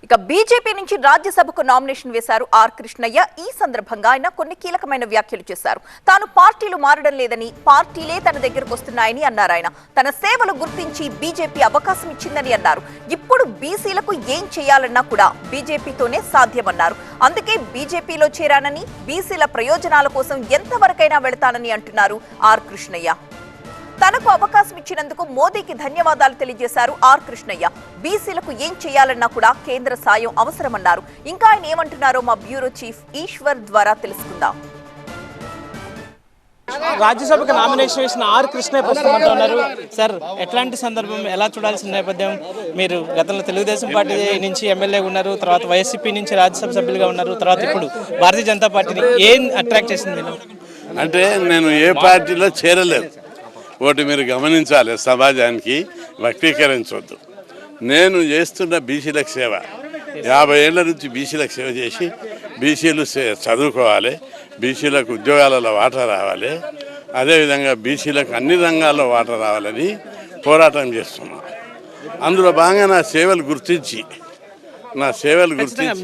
ఇక బీజేపీ నుంచి రాజ్యసభకు నామినేషన్ వేశారు ఆర్ కృష్ణయ్య. ఈ సందర్భంగా ఆయన కొన్ని కీలకమైన వ్యాఖ్యలు చేశారు. తాను పార్టీలు మారడం లేదని, పార్టీలే తన దగ్గరకు వస్తున్నాయని అన్నారు. ఆయన తన సేవలు గుర్తించి బీజేపీ అవకాశం ఇచ్చిందని అన్నారు. ఇప్పుడు బీసీలకు ఏం చేయాలన్నా కూడా బీజేపీతోనే సాధ్యమన్నారు. అందుకే బీజేపీలో చేరానని, బీసీల ప్రయోజనాల కోసం ఎంతవరకైనా వెళతానని అంటున్నారు ఆర్ కృష్ణయ్య. తనకు అవకాశం ఇచ్చినందుకు మోదీకి ధన్యవాదాలు తెలియజేశారు ఆర్ కృష్ణయ్య. బీసీలకు ఏం చేయాలన్నా కూడా కేంద్ర సాయం అవసరమన్నారు. ఇంకా ఆయన ఏమంటున్నారో మా బ్యూరో చీఫ్ ఈశ్వర్ ద్వారా తెలుసుకుందాం. రాజ్యసభకు నామినేషన్ వేసిన ఆర్ కృష్ణయ్య ప్రస్తుతం ఉన్నారు. సార్, ఎట్లాంటి సందర్భం, ఎలా చూడాల్సిన నేపథ్యం? మీరు గతంలో తెలుగుదేశం పార్టీ నుంచి ఎమ్మెల్యేగా ఉన్నారు, తర్వాత వైఎస్పీ నుంచి రాజ్యసభ సభ్యులుగా ఉన్నారు, తర్వాత ఇప్పుడు భారతీయ జనతా పార్టీని ఏం అట్రాక్ట్ చేసింది? అంటే నేను ఏ పార్టీలో చేరలేదు. ఒకటి మీరు గమనించాలి, సమాజానికి వక్రీకరించవద్దు. నేను చేస్తున్న బీసీలకు సేవ, 50 ఏళ్ల నుంచి బీసీలకు సేవ చేసి బీసీలు చదువుకోవాలి, బీసీలకు ఉద్యోగాలలో వాటా రావాలి, అదేవిధంగా బీసీలకు అన్ని రంగాల్లో వాటా రావాలని పోరాటం చేస్తున్నాను. అందులో భాగంగా నా సేవలు గుర్తించి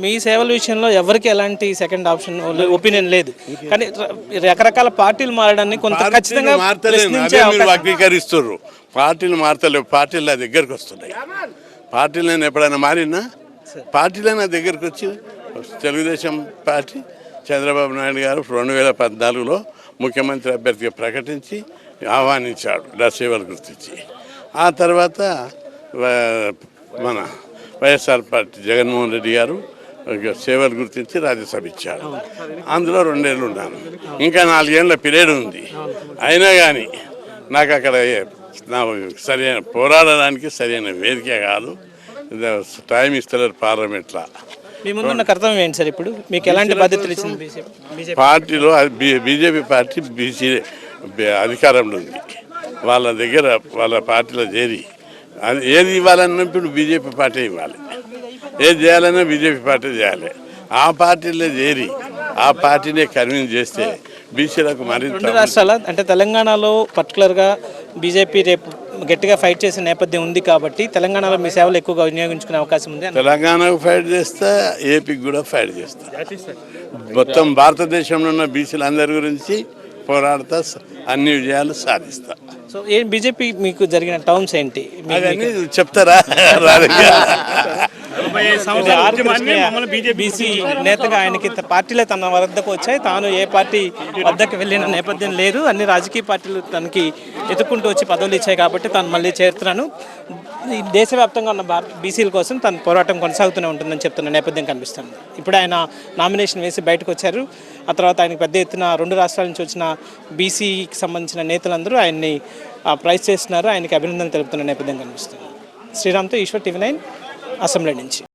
మీ సేవల విషయంలో ఎవరికి ఎలాంటి సెకండ్ ఆప్షన్ ఒపీనియన్ లేదు, కానీ రకరకాల పార్టీలు మారడాన్ని కొంత ఖచ్చితంగా వక్రీకరిస్తున్నారు. పార్టీలు మారతలేవు, పార్టీలు నా దగ్గరకు వస్తున్నాయి. పార్టీలు నేను ఎప్పుడైనా మారినా పార్టీలో నా దగ్గరకు వచ్చి తెలుగుదేశం పార్టీ చంద్రబాబు నాయుడు గారు 2014లో ముఖ్యమంత్రి అభ్యర్థిగా ప్రకటించి ఆహ్వానించాడు నా సేవలు గుర్తించి. ఆ తర్వాత మన వైఎస్ఆర్ పార్టీ జగన్మోహన్ రెడ్డి గారు సేవలు గుర్తించి రాజ్యసభ ఇచ్చాడు. అందులో 2 ఏళ్ళు ఉన్నాను. ఇంకా 4 ఏళ్ళ పీరియడ్ ఉంది. అయినా కానీ నాకు అక్కడ సరైన పోరాడడానికి సరైన వేదిక కాదు, టైం ఇస్తలేరు పార్లమెంట్లో. మీ ముందున్న కర్తవ్యం ఏంటి సార్? ఇప్పుడు మీకు ఎలాంటి బాధ్యతలు ఇచ్చింది పార్టీలో? బీజేపీ పార్టీ బీసీ అధికారంలో ఉంది. వాళ్ళ దగ్గర వాళ్ళ పార్టీలో చేరి ఏది ఇవ్వాలన్నా ఇప్పుడు బీజేపీ పార్టీ ఇవ్వాలి, ఏది చేయాలన్నా బీజేపీ పార్టీ చేయాలి. ఆ పార్టీలో చేరి ఆ పార్టీనే కన్విన్స్ చేస్తే బీసీలకు మరింత. 2 రాష్ట్రాల అంటే తెలంగాణలో పర్టికులర్గా బీజేపీ రేపు గట్టిగా ఫైట్ చేసే నేపథ్యం ఉంది కాబట్టి తెలంగాణలో మీ సేవలు ఎక్కువగా వినియోగించుకునే అవకాశం ఉంది. తెలంగాణకు ఫైట్ చేస్తా, ఏపీకి కూడా ఫైట్ చేస్తా. మొత్తం భారతదేశంలో ఉన్న బీసీలందరి గురించి పోరాడతా, అన్ని విజయాలు సాధిస్తా. సో ఏం బీజేపీ మీకు జరిగిన టర్మ్స్ ఏంటి చెప్తారా? బీసీ నేతగా ఆయనకి పార్టీలే తన వద్దకు వచ్చాయి, తాను ఏ పార్టీ వద్దకు వెళ్ళిన నేపథ్యం లేదు. అన్ని రాజకీయ పార్టీలు తనకి ఎత్తుక్కుంటూ వచ్చి పదవులు ఇచ్చాయి కాబట్టి తాను మళ్ళీ చేరుతున్నాను, దేశవ్యాప్తంగా ఉన్న బీసీల కోసం తన పోరాటం కొనసాగుతూనే ఉంటుందని చెప్తున్న నేపథ్యం కనిపిస్తుంది. ఇప్పుడు ఆయన నామినేషన్ వేసి బయటకు వచ్చారు. ఆ తర్వాత ఆయనకు పెద్ద ఎత్తున 2 రాష్ట్రాల నుంచి వచ్చిన బీసీకి సంబంధించిన నేతలందరూ ఆయన్ని ప్రైజ్ చేస్తున్నారు, ఆయనకి అభినందనలు తెలుపుతున్న నేపథ్యం కనిపిస్తుంది. శ్రీరామ్తో ఈశ్వర్, TV9 అసెంబ్లీ నుంచి.